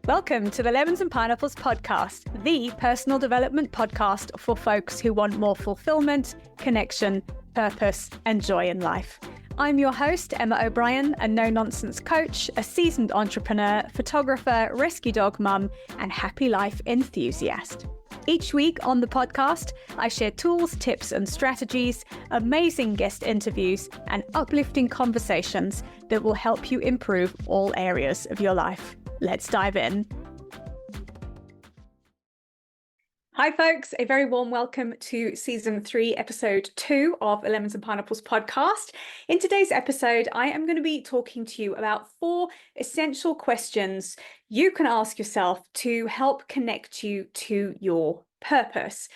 Welcome to the Lemons and Pineapples podcast, the personal development podcast for folks who want more fulfillment, connection, purpose, and joy in life. I'm your host, Emma O'Brien, a no-nonsense coach, a seasoned entrepreneur, photographer, rescue dog mum, and happy life enthusiast. Each week on the podcast, I share tools, tips, and strategies, amazing guest interviews, and uplifting conversations that will help you improve all areas of your life. Let's dive in. Hi, folks. A very warm welcome to Season 3, Episode 2 of the Lemons and Pineapples podcast. In today's episode, I am going to be talking to you about 4 essential questions you can ask yourself to help connect you to your purpose.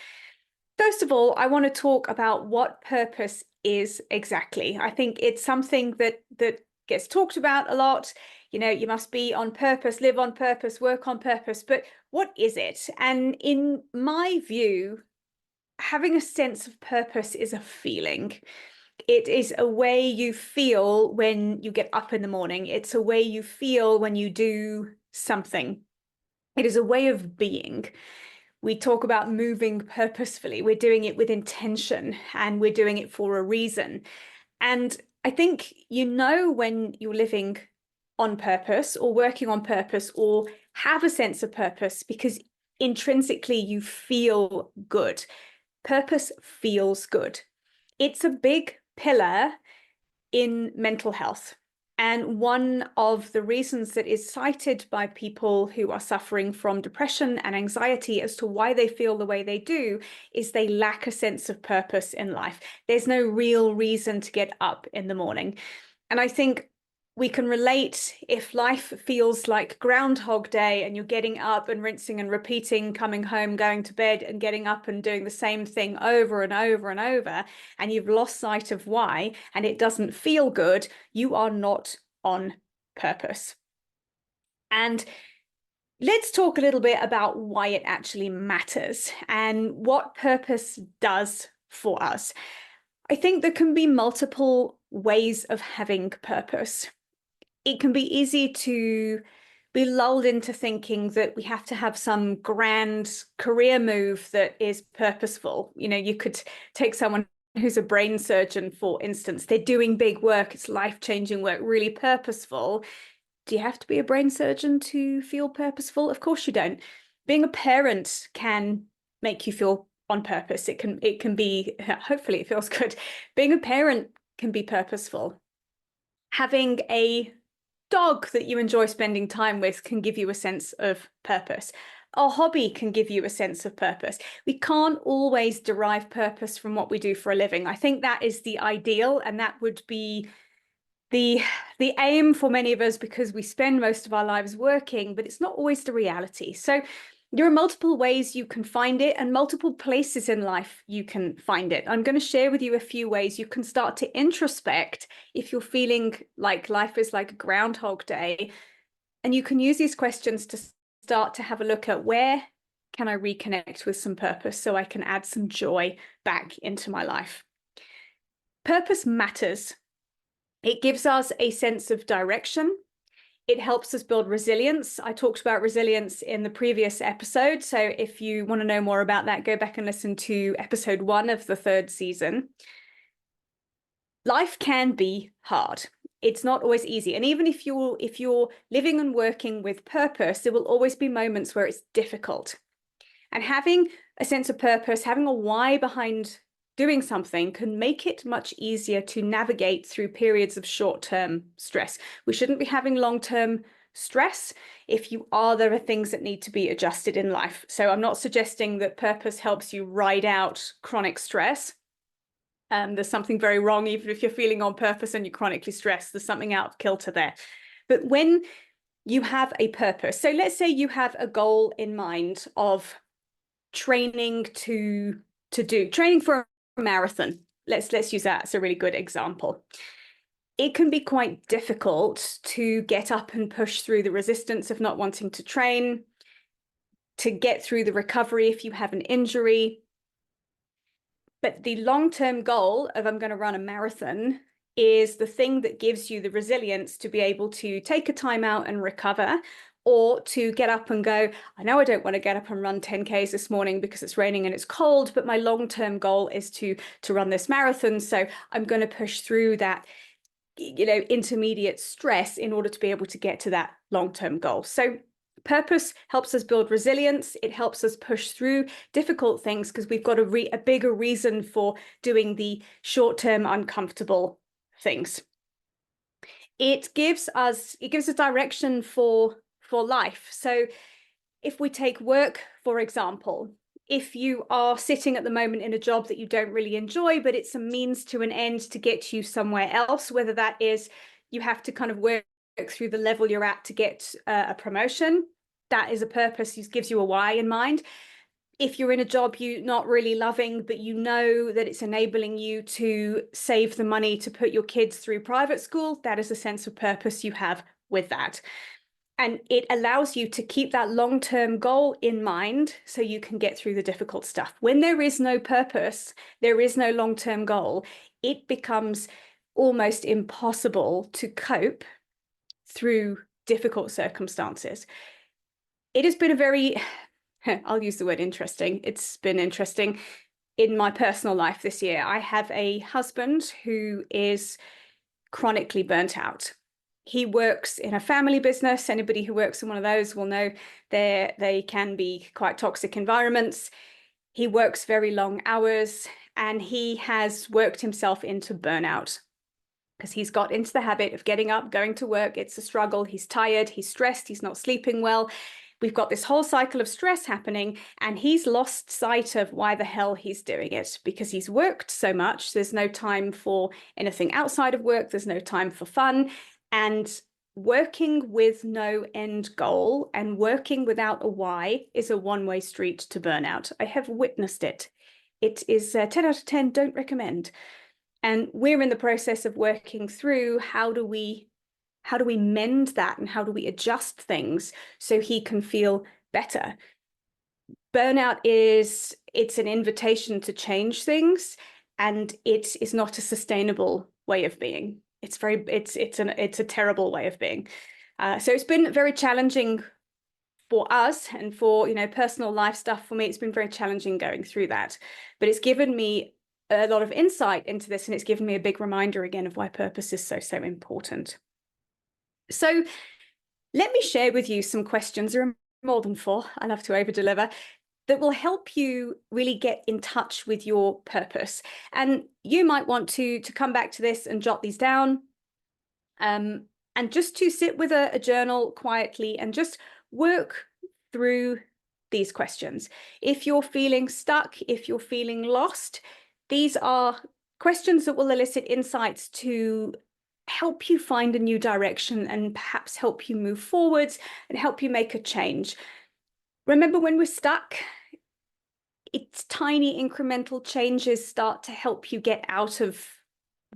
First of all, I want to talk about what purpose is exactly. I think it's something that gets talked about a lot. You know, you must be on purpose, live on purpose, work on purpose. But what is it? And in my view, having a sense of purpose is a feeling. It is a way you feel when you get up in the morning. It's a way you feel when you do something. It is a way of being. We talk about moving purposefully. We're doing it with intention and we're doing it for a reason. And I think you know when you're living on purpose or working on purpose or have a sense of purpose because intrinsically you feel good. Purpose feels good. It's a big pillar in mental health. And one of the reasons that is cited by people who are suffering from depression and anxiety as to why they feel the way they do is they lack a sense of purpose in life. There's no real reason to get up in the morning. And I think we can relate if life feels like Groundhog Day and you're getting up and rinsing and repeating, coming home, going to bed and getting up and doing the same thing over and over and over, and you've lost sight of why, and it doesn't feel good, you are not on purpose. And let's talk a little bit about why it actually matters and what purpose does for us. I think there can be multiple ways of having purpose. It can be easy to be lulled into thinking that we have to have some grand career move that is purposeful. You know, you could take someone who's a brain surgeon, for instance. They're doing big work. It's life-changing work, really purposeful. Do you have to be a brain surgeon to feel purposeful? Of course you don't. Being a parent can make you feel on purpose. It can be, hopefully it feels good. Being a parent can be purposeful. Having a dog that you enjoy spending time with can give you a sense of purpose. A hobby can give you a sense of purpose. We can't always derive purpose from what we do for a living. I think that is the ideal, and that would be the aim for many of us because we spend most of our lives working, but it's not always the reality. So there are multiple ways you can find it and multiple places in life you can find it. I'm going to share with you a few ways you can start to introspect if you're feeling like life is like a Groundhog Day. And you can use these questions to start to have a look at where can I reconnect with some purpose so I can add some joy back into my life. Purpose matters. It gives us a sense of direction. It helps us build resilience. I talked about resilience in the previous episode. So if you want to know more about that, go back and listen to episode 1 of the 3rd season. Life can be hard. It's not always easy. And even if you're living and working with purpose, there will always be moments where it's difficult. And having a sense of purpose, having a why behind doing something can make it much easier to navigate through periods of short-term stress. We shouldn't be having long-term stress. If you are, there are things that need to be adjusted in life. So I'm not suggesting that purpose helps you ride out chronic stress. There's something very wrong, even if you're feeling on purpose and you're chronically stressed, there's something out of kilter there. But when you have a purpose, so let's say you have a goal in mind of training training for a marathon. Let's use that as a really good example. It can be quite difficult to get up and push through the resistance of not wanting to train, to get through the recovery if you have an injury. But the long-term goal of I'm going to run a marathon is the thing that gives you the resilience to be able to take a time out and recover, or to get up and go, I know I don't want to get up and run 10Ks this morning because it's raining and it's cold, but my long-term goal is to run this marathon. So I'm going to push through that, intermediate stress in order to be able to get to that long-term goal. So purpose helps us build resilience. It helps us push through difficult things because we've got a bigger reason for doing the short-term uncomfortable things. It gives a direction for life. So if we take work, for example, if you are sitting at the moment in a job that you don't really enjoy, but it's a means to an end to get you somewhere else, whether that is you have to kind of work through the level you're at to get a promotion, that is a purpose. It gives you a why in mind. If you're in a job you're not really loving, but you know that it's enabling you to save the money to put your kids through private school, that is a sense of purpose you have with that. And it allows you to keep that long-term goal in mind so you can get through the difficult stuff. When there is no purpose, there is no long-term goal, it becomes almost impossible to cope through difficult circumstances. It has been a very, I'll use the word interesting. It's been interesting in my personal life this year. I have a husband who is chronically burnt out. He works in a family business. Anybody who works in one of those will know they can be quite toxic environments. He works very long hours and he has worked himself into burnout because he's got into the habit of getting up, going to work. It's a struggle. He's tired, he's stressed, he's not sleeping well. We've got this whole cycle of stress happening and he's lost sight of why the hell he's doing it because he's worked so much. There's no time for anything outside of work. There's no time for fun. And working with no end goal and working without a why is a one-way street to burnout. I have witnessed it. It is 10 out of 10, don't recommend. And we're in the process of working through how do we mend that and how do we adjust things so he can feel better. Burnout it's an invitation to change things and it is not a sustainable way of being. It's a terrible way of being. So it's been very challenging for us and for, personal life stuff for me. It's been very challenging going through that, but it's given me a lot of insight into this and it's given me a big reminder again of why purpose is so, so important. So let me share with you some questions. There are more than 4. I love to over-deliver, that will help you really get in touch with your purpose. And you might want to come back to this and jot these down. And just to sit with a journal quietly and just work through these questions. If you're feeling stuck, if you're feeling lost, these are questions that will elicit insights to help you find a new direction and perhaps help you move forwards and help you make a change. Remember, when we're stuck, it's tiny incremental changes start to help you get out of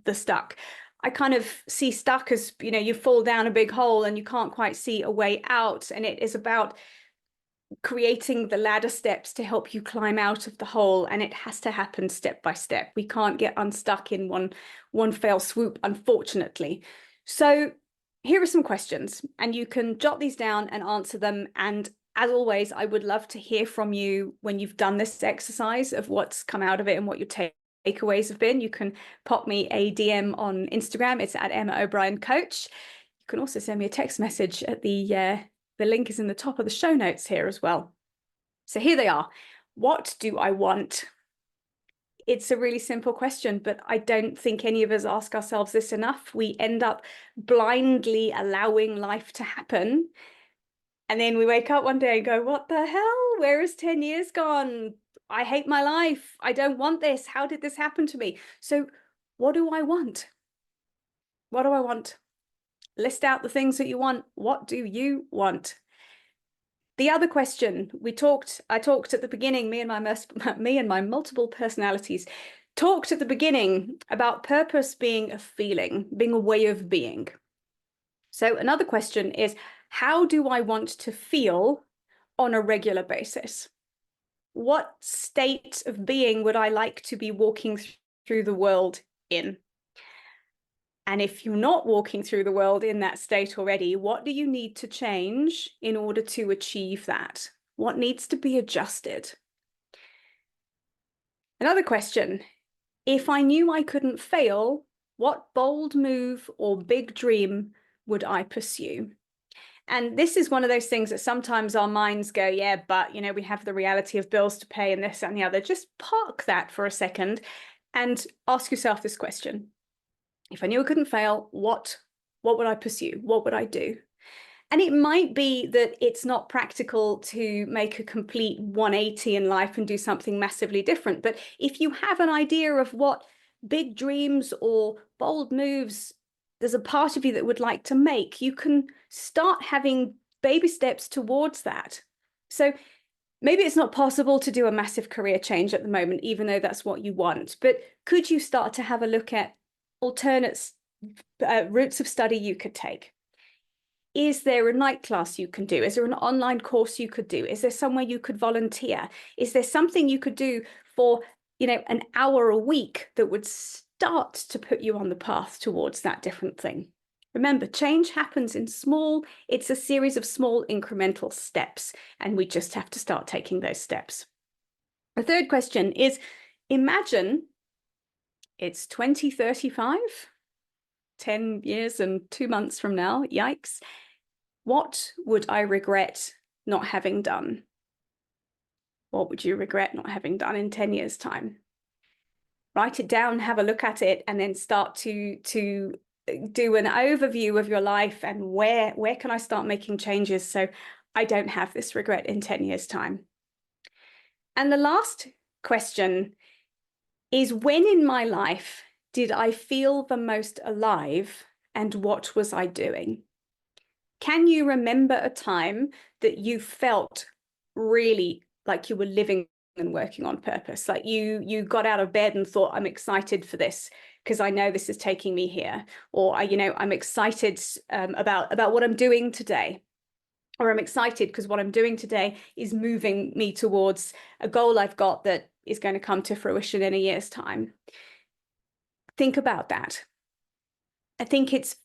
the stuck. I kind of see stuck as, you fall down a big hole and you can't quite see a way out. And it is about creating the ladder steps to help you climb out of the hole. And it has to happen step by step. We can't get unstuck in one fell swoop, unfortunately. So here are some questions and you can jot these down and answer them. And as always, I would love to hear from you when you've done this exercise of what's come out of it and what your takeaways have been. You can pop me a DM on Instagram. It's at Emma O'Brien Coach. You can also send me a text message at the link is in the top of the show notes here as well. So here they are. What do I want? It's a really simple question, but I don't think any of us ask ourselves this enough. We end up blindly allowing life to happen. And then we wake up one day and go, what the hell? Where has 10 years gone? I hate my life. I don't want this. How did this happen to me? So what do I want? What do I want? List out the things that you want. What do you want? The other question I talked at the beginning, me and my multiple personalities talked at the beginning about purpose being a feeling, being a way of being. So another question is, how do I want to feel on a regular basis? What state of being would I like to be walking through the world in? And if you're not walking through the world in that state already, what do you need to change in order to achieve that? What needs to be adjusted? Another question: if I knew I couldn't fail, what bold move or big dream would I pursue? And this is one of those things that sometimes our minds go, yeah, but, we have the reality of bills to pay and this and the other. Just park that for a second and ask yourself this question. If I knew I couldn't fail, what would I pursue? What would I do? And it might be that it's not practical to make a complete 180 in life and do something massively different. But if you have an idea of what big dreams or bold moves there's a part of you that would like to make, you can start having baby steps towards that. So maybe it's not possible to do a massive career change at the moment, even though that's what you want. But could you start to have a look at alternate routes of study you could take? Is there a night class you can do? Is there an online course you could do? Is there somewhere you could volunteer? Is there something you could do for, an hour a week that would start to put you on the path towards that different thing? Remember, change happens it's a series of small incremental steps, and we just have to start taking those steps. The third question is, imagine it's 2035. 10 years and 2 months from now, yikes. What would I regret not having done? What would you regret not having done in 10 years' time? Write it down, have a look at it, and then start to do an overview of your life and where can I start making changes so I don't have this regret in 10 years' time. And the last question is, when in my life did I feel the most alive, and what was I doing? Can you remember a time that you felt really like you were living and working on purpose? Like you got out of bed and thought, I'm excited for this because I know this is taking me here. Or, I'm excited about what I'm doing today. Or I'm excited because what I'm doing today is moving me towards a goal I've got that is going to come to fruition in a year's time. Think about that. I think it's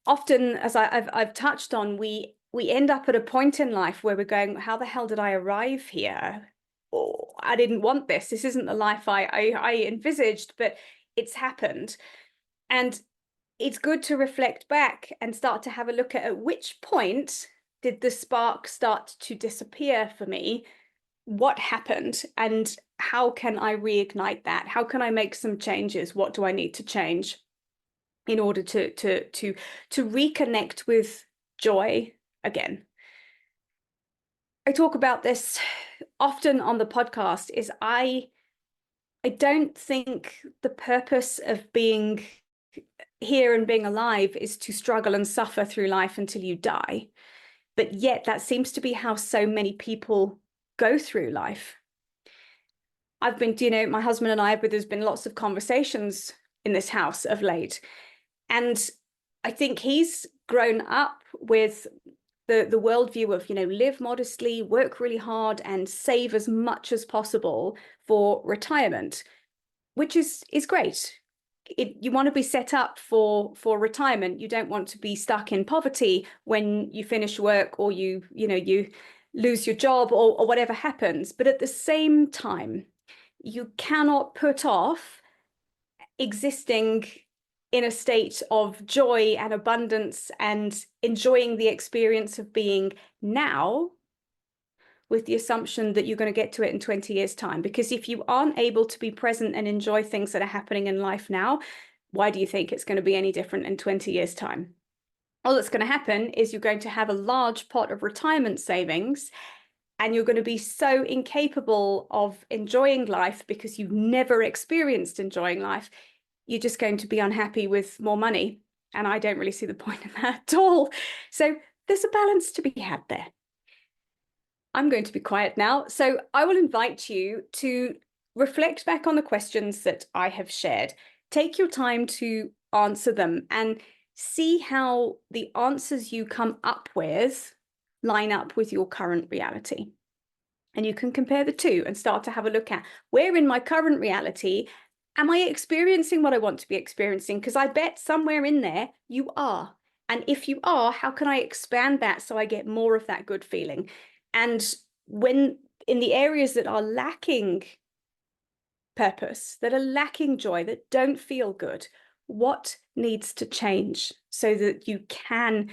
often, as I've touched on, we end up at a point in life where we're going, how the hell did I arrive here? Oh, I didn't want this. This isn't the life I envisaged, but it's happened. And it's good to reflect back and start to have a look at which point did the spark start to disappear for me? What happened? And how can I reignite that? How can I make some changes? What do I need to change in order to reconnect with joy again? I talk about this often on the podcast. Is I don't think the purpose of being here and being alive is to struggle and suffer through life until you die. But yet that seems to be how so many go through life. I've been, my husband and I, but there's been lots of conversations in this house of late. And I think he's grown up with the worldview of, live modestly, work really hard, and save as much as possible for retirement, which is great. You want to be set up for retirement. You don't want to be stuck in poverty when you finish work, or you lose your job, or whatever happens. But at the same time, you cannot put off existing in a state of joy and abundance and enjoying the experience of being now with the assumption that you're going to get to it in 20 years' time. Because if you aren't able to be present and enjoy things that are happening in life now, why do you think it's going to be any different in 20 years' time? All that's going to happen is you're going to have a large pot of retirement savings, and you're going to be so incapable of enjoying life because you've never experienced enjoying life. You're just going to be unhappy with more money. And I don't really see the point in that at all. So there's a balance to be had there. I'm going to be quiet now. So I will invite you to reflect back on the questions that I have shared. Take your time to answer them and see how the answers you come up with line up with your current reality. And you can compare the two and start to have a look at, where in my current reality Am I experiencing what I want to be experiencing? Because I bet somewhere in there you are. And if you are, how can I expand that so I get more of that good feeling? And when in the areas that are lacking purpose, that are lacking joy, that don't feel good, what needs to change so that you can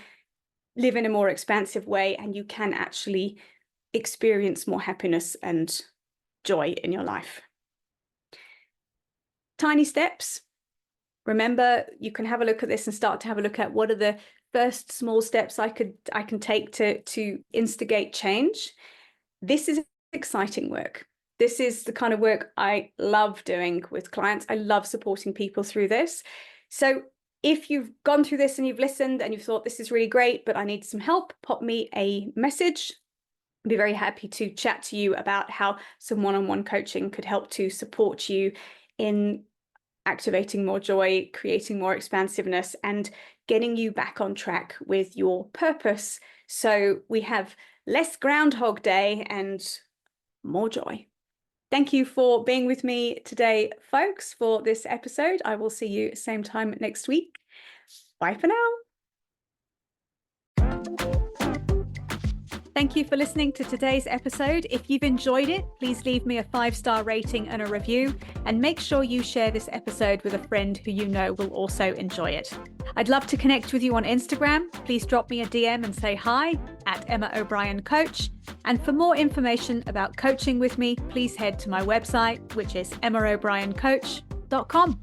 live in a more expansive way and you can actually experience more happiness and joy in your life? Tiny steps. Remember, you can have a look at this and start to have a look at what are the first small steps I can take to instigate change. This is exciting work. This is the kind of work I love doing with clients. I love supporting people through this. So if you've gone through this and you've listened and you've thought this is really great, but I need some help, pop me a message. I'd be very happy to chat to you about how some one-on-one coaching could help to support you in activating more joy, creating more expansiveness, and getting you back on track with your purpose. So we have less Groundhog Day and more joy. Thank you for being with me today, folks, for this episode. I will see you same time next week. Bye for now. Thank you for listening to today's episode. If you've enjoyed it, please leave me a 5-star rating and a review, and make sure you share this episode with a friend who you know will also enjoy it. I'd love to connect with you on Instagram. Please drop me a DM and say hi at Emma O'Brien Coach. And for more information about coaching with me, please head to my website, which is emmaobrien.coach.com.